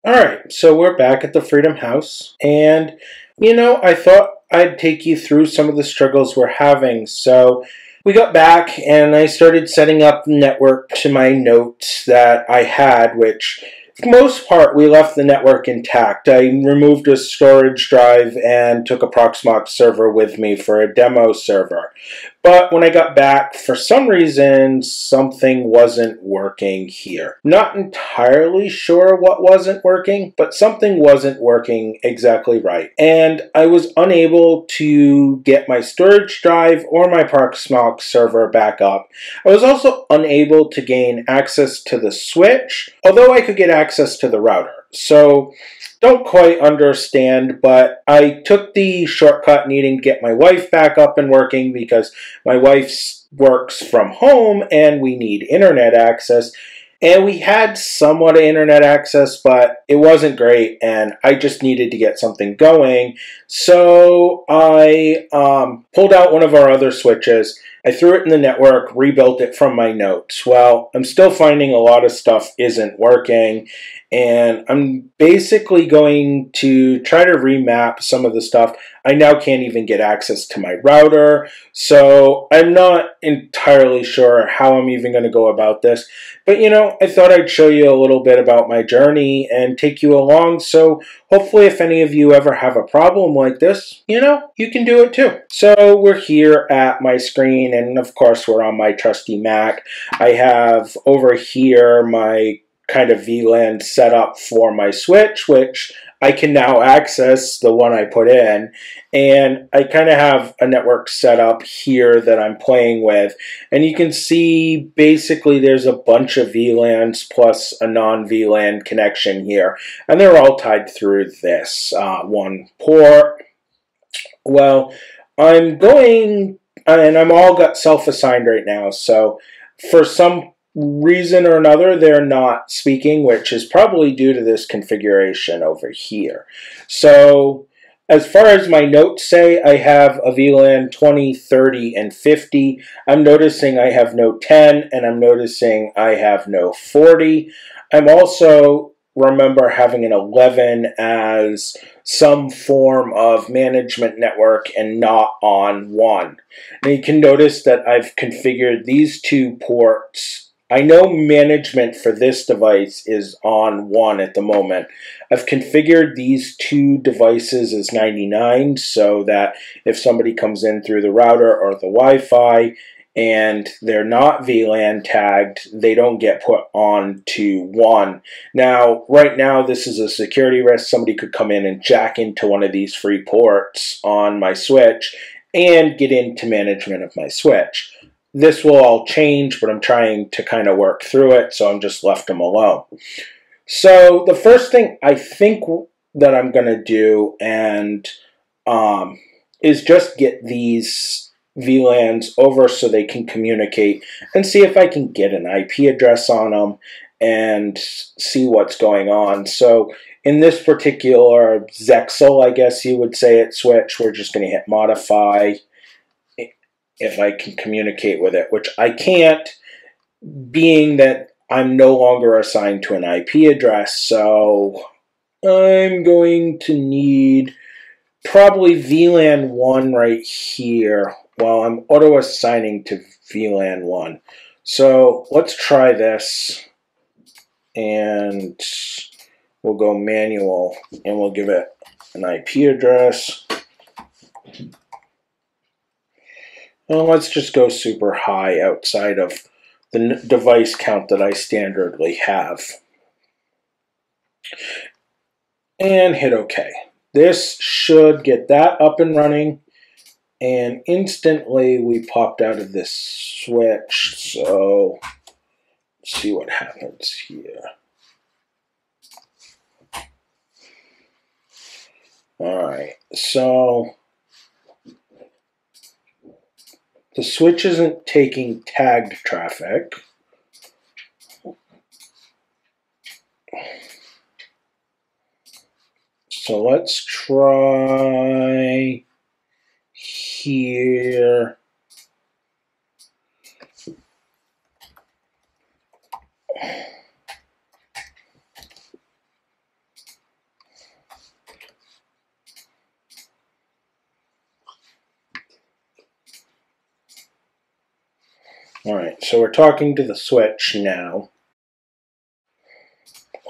All right, so we're back at the Freedom House, and I thought I'd take you through some of the struggles we're having. So we got back, and I started setting up the network to my notes that I had, which for the most part, we left the network intact. I removed a storage drive and took a Proxmox server with me for a demo server. But when I got back, for some reason, something wasn't working here. Not entirely sure what wasn't working, but something wasn't working exactly right. And I was unable to get my storage drive or my Proxmox server back up. I was also unable to gain access to the switch, although I could get access to the router. So don't quite understand, but I took the shortcut needing to get my wife back up and working because my wife works from home and we need internet access. And we had somewhat of internet access, but it wasn't great, and I just needed to get something going. So I pulled out one of our other switches. I threw it in the network, rebuilt it from my notes. Well, I'm still finding a lot of stuff isn't working, and I'm basically going to try to remap some of the stuff. I now can't even get access to my router, so I'm not entirely sure how I'm even going to go about this. But I thought I'd show you a little bit about my journey and take you along, so hopefully if any of you ever have a problem like this, you can do it too. So we're here at my screen, and of course we're on my trusty Mac. I have over here my kind of VLAN set up for my switch, which I can now access, the one I put in, and I kind of have a network set up here that I'm playing with, and you can see basically there's a bunch of VLANs plus a non-VLAN connection here, and they're all tied through this one port. Well, I'm going, and I'm all got self-assigned right now, so for some reason or another, they're not speaking, which is probably due to this configuration over here. So as far as my notes say, I have a VLAN 20, 30, and 50. I'm noticing I have no 10, and I'm noticing I have no 40. I'm also remember having an 11 as some form of management network and not on 1. And you can notice that I've configured these two ports. I know management for this device is on 1 at the moment. I've configured these two devices as 99 so that if somebody comes in through the router or the Wi-Fi and they're not VLAN tagged, they don't get put on to 1. Now, right now, this is a security risk. Somebody could come in and jack into one of these free ports on my switch and get into management of my switch. This will all change, but I'm trying to kind of work through it, so I'm just left them alone. So the first thing I think that I'm going to do is just get these VLANs over so they can communicate and see if I can get an IP address on them and see what's going on. So in this particular Zexel, I guess you would say it switch, we're just going to hit modify if I can communicate with it, which I can't, being that I'm no longer assigned to an IP address. So I'm going to need probably VLAN 1 right here. Well, I'm auto-assigning to VLAN 1. So let's try this, and we'll go manual, and we'll give it an IP address. Well, let's just go super high outside of the device count that I standardly have. And hit OK. This should get that up and running. And instantly we popped out of this switch. So let's see what happens here. All right, so the switch isn't taking tagged traffic. So let's try here. Alright, so we're talking to the switch now.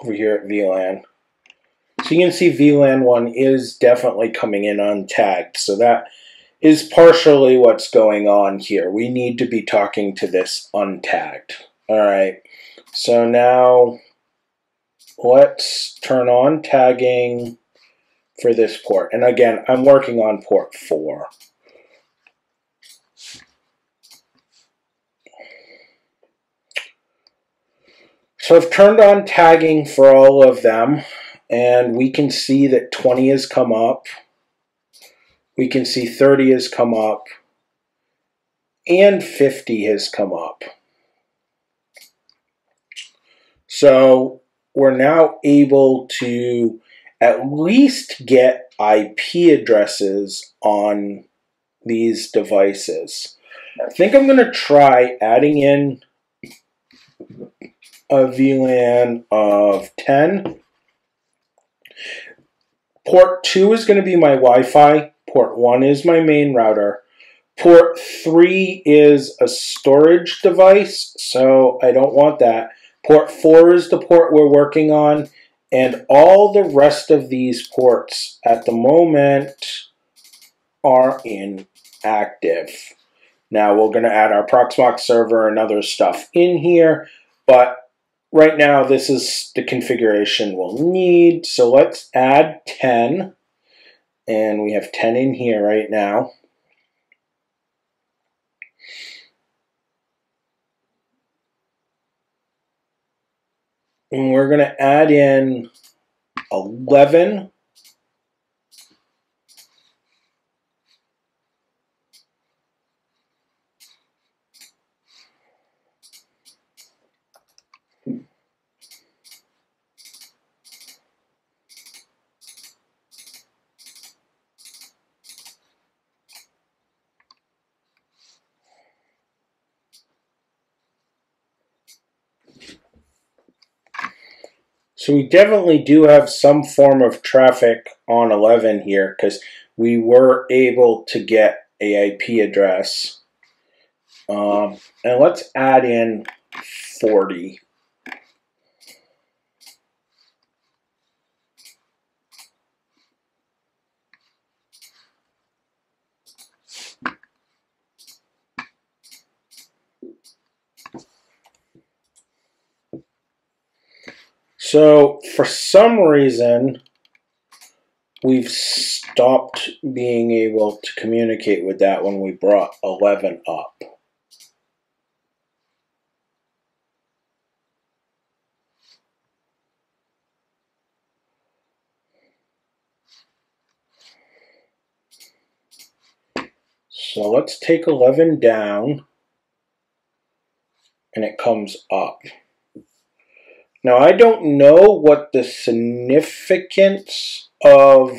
Over here at VLAN. So you can see VLAN 1 is definitely coming in untagged. So that is partially what's going on here. We need to be talking to this untagged. Alright, so now let's turn on tagging for this port. And again, I'm working on port 4. So I've turned on tagging for all of them, and we can see that 20 has come up. We can see 30 has come up, and 50 has come up. So we're now able to at least get IP addresses on these devices. I think I'm going to try adding in a VLAN of 10. Port 2 is going to be my Wi-Fi. Port 1 is my main router. Port 3 is a storage device, so I don't want that. Port 4 is the port we're working on, and all the rest of these ports at the moment are inactive. Now we're going to add our Proxmox server and other stuff in here, but right now this is the configuration we'll need. So let's add 10, and we have 10 in here right now. And we're going to add in 11. So we definitely do have some form of traffic on 11 here because we were able to get a IP address. And let's add in 40. So for some reason, we've stopped being able to communicate with that when we brought 11 up. So let's take 11 down, and it comes up. Now, I don't know what the significance of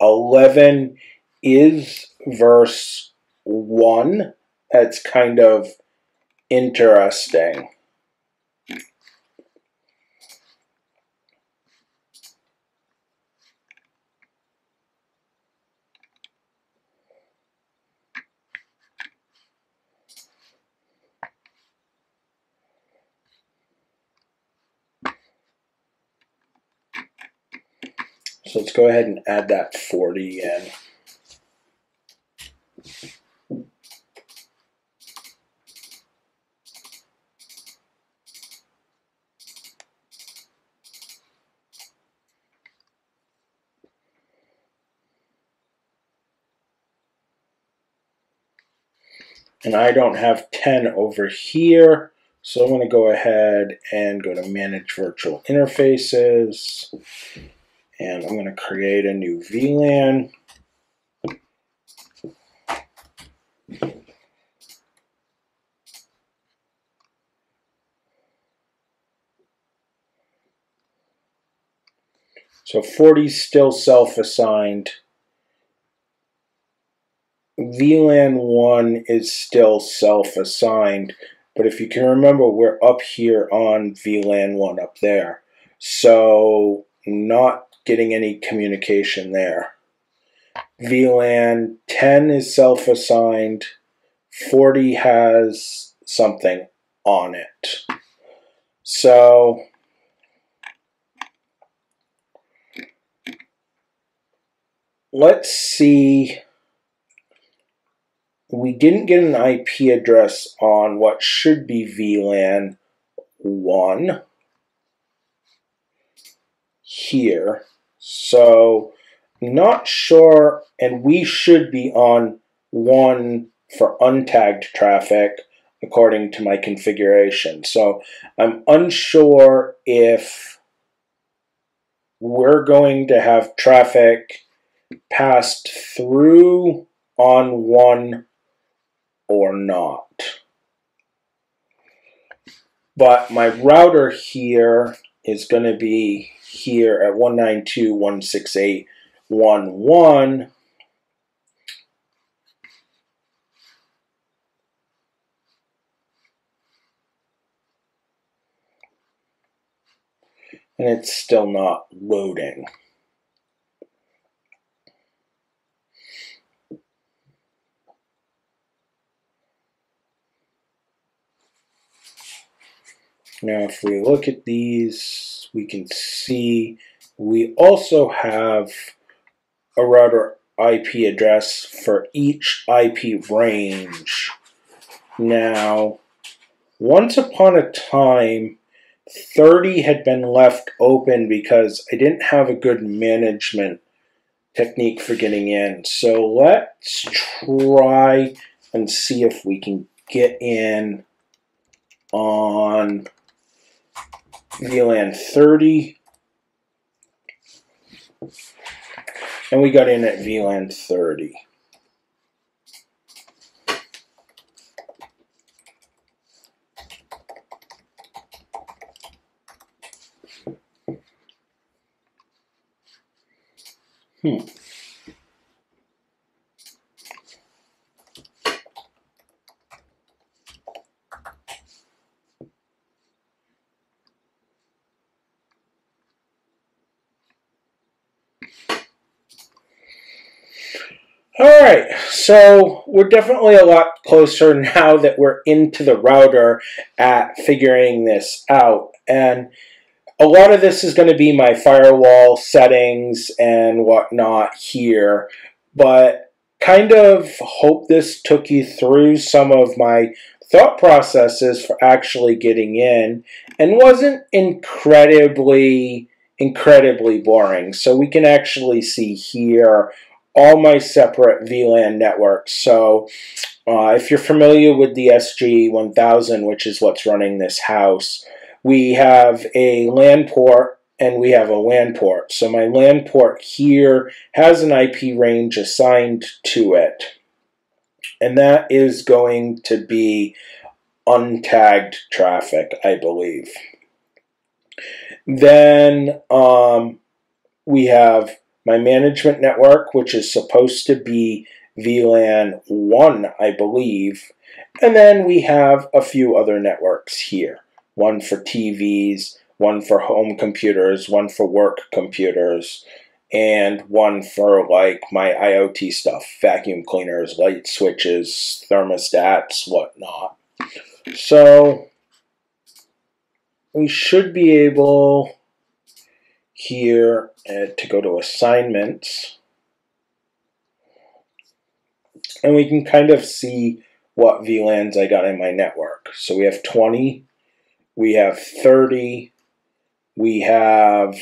11 is verse 1. That's kind of interesting. So let's go ahead and add that 40 in. And I don't have 10 over here, so I'm going to go ahead and go to Manage Virtual Interfaces, and I'm going to create a new VLAN. So 40 is still self-assigned. VLAN 1 is still self-assigned, but if you can remember, we're up here on VLAN 1 up there. So not getting any communication there. VLAN 10 is self-assigned. 40 has something on it. So let's see. We didn't get an IP address on what should be VLAN 1 here. So not sure, and we should be on 1 for untagged traffic according to my configuration. So I'm unsure if we're going to have traffic passed through on 1 or not. But my router here is going to be here at 192.168.1.1. And it's still not loading. Now, if we look at these, we can see we also have a router IP address for each IP range. Now, once upon a time, 30 had been left open because I didn't have a good management technique for getting in. So let's try and see if we can get in on VLAN 30. And we got in at VLAN 30. Alright, so we're definitely a lot closer now that we're into the router at figuring this out. And a lot of this is going to be my firewall settings and whatnot here. But kind of hope this took you through some of my thought processes for actually getting in and wasn't incredibly boring. So we can actually see here all my separate VLAN networks. So if you're familiar with the SG-1000, which is what's running this house, we have a LAN port and we have a WAN port. So my LAN port here has an IP range assigned to it. And that is going to be untagged traffic, I believe. Then we have my management network, which is supposed to be VLAN 1, I believe. And then we have a few other networks here. One for TVs, one for home computers, one for work computers, and one for like my IoT stuff, vacuum cleaners, light switches, thermostats, whatnot. So we should be able here to go to assignments, and we can kind of see what VLANs I got in my network. So we have 20, we have 30, we have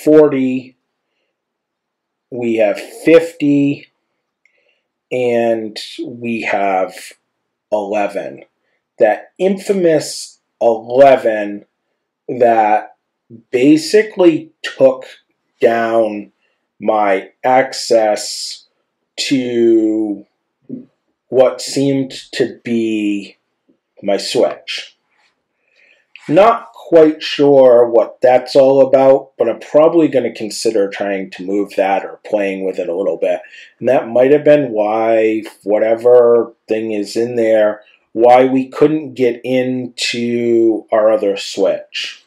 40, we have 50, and we have 11. That infamous 11 that basically took down my access to what seemed to be my switch. Not quite sure what that's all about, but I'm probably going to consider trying to move that or playing with it a little bit. And that might have been why whatever thing is in there, why we couldn't get into our other switch.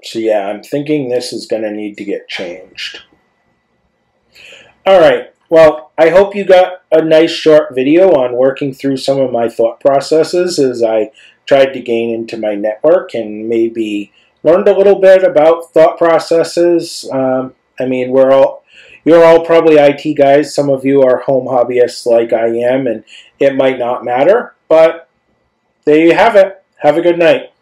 So yeah, I'm thinking this is going to need to get changed. All right. Well, I hope you got a nice short video on working through some of my thought processes as I tried to gain into my network and maybe learned a little bit about thought processes. I mean, you're all probably IT guys. Some of you are home hobbyists like I am, and it might not matter, but there you have it. Have a good night.